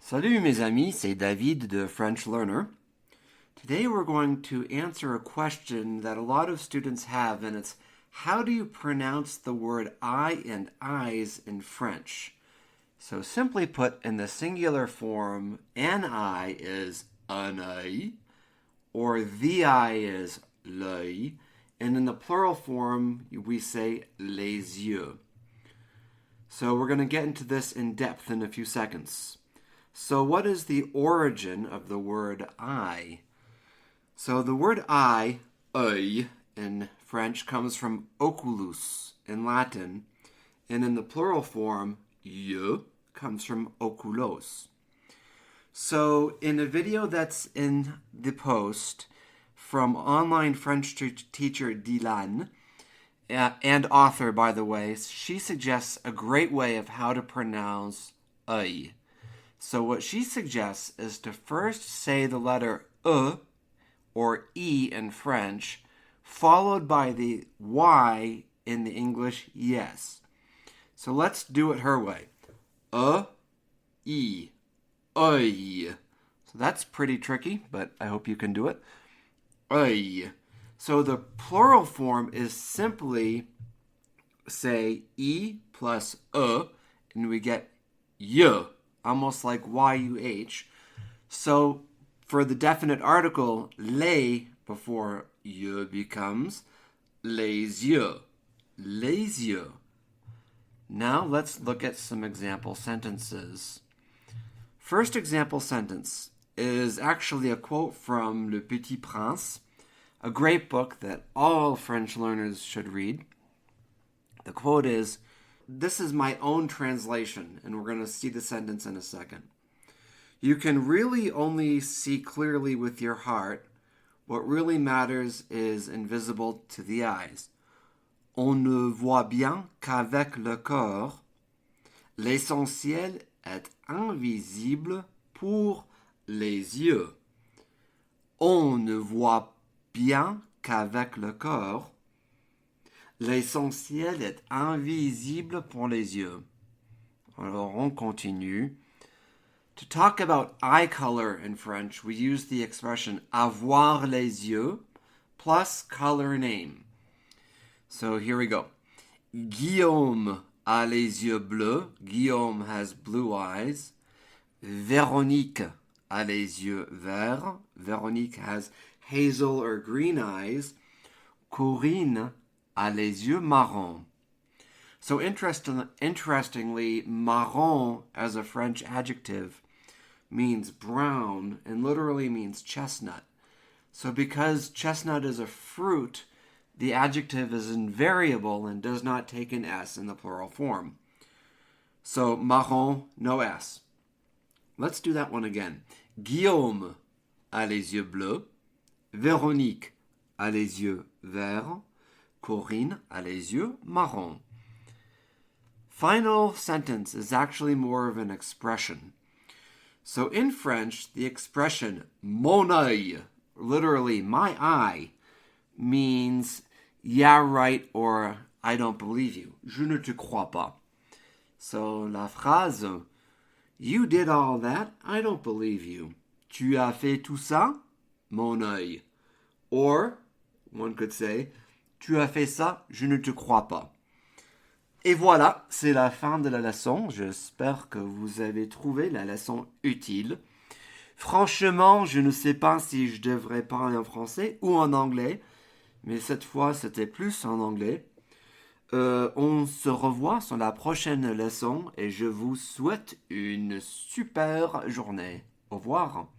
Salut mes amis, c'est David de French Learner. Today we're going to answer a question that a lot of students have, and it's how do you pronounce the word I and eyes in French? So simply put, in the singular form, an eye is un œil, or the eye is l'œil, and in the plural form we say les yeux. So we're going to get into this in depth in a few seconds. So what is the origin of the word eye? So the word eye, œil, in French comes from oculus in Latin, and in the plural form, yeux, comes from oculos. So in a video that's in the post from online French teacher Dylan, and author, by the way, she suggests a great way of how to pronounce œil. So what she suggests is to first say the letter E or E in French, followed by the Y in the English yes. So let's do it her way. E, œil. So that's pretty tricky, but I hope you can do it. Œil. So the plural form is simply say E plus E, and we get yeux. Almost like Y-U-H. So for the definite article, les before yeux becomes les yeux. Les yeux. Now let's look at some example sentences. First example sentence is actually a quote from Le Petit Prince, a great book that all French learners should read. The quote is, this is my own translation, and we're going to see the sentence in a second. You can really only see clearly with your heart. What really matters is invisible to the eyes. On ne voit bien qu'avec le corps. L'essentiel est invisible pour les yeux. On ne voit bien qu'avec le corps. L'essentiel est invisible pour les yeux. Alors, on continue. To talk about eye color in French, we use the expression avoir les yeux plus color name. So here we go. Guillaume a les yeux bleus. Guillaume has blue eyes. Véronique a les yeux verts. Véronique has hazel or green eyes. Corinne a les yeux marrons. So interestingly, marron as a French adjective means brown and literally means chestnut. So because chestnut is a fruit, the adjective is invariable and does not take an S in the plural form. So marron, no S. Let's do that one again. Guillaume a les yeux bleus. Véronique a les yeux verts. Corinne a les yeux marrons. Final sentence is actually more of an expression. So in French, the expression mon œil, literally my eye, means yeah, right, or I don't believe you. Je ne te crois pas. So la phrase, you did all that, I don't believe you. Tu as fait tout ça, mon œil. Or, one could say, tu as fait ça, je ne te crois pas. Et voilà, c'est la fin de la leçon. J'espère que vous avez trouvé la leçon utile. Franchement, je ne sais pas si je devrais parler en français ou en anglais, mais cette fois, c'était plus en anglais. On se revoit sur la prochaine leçon et je vous souhaite une super journée. Au revoir.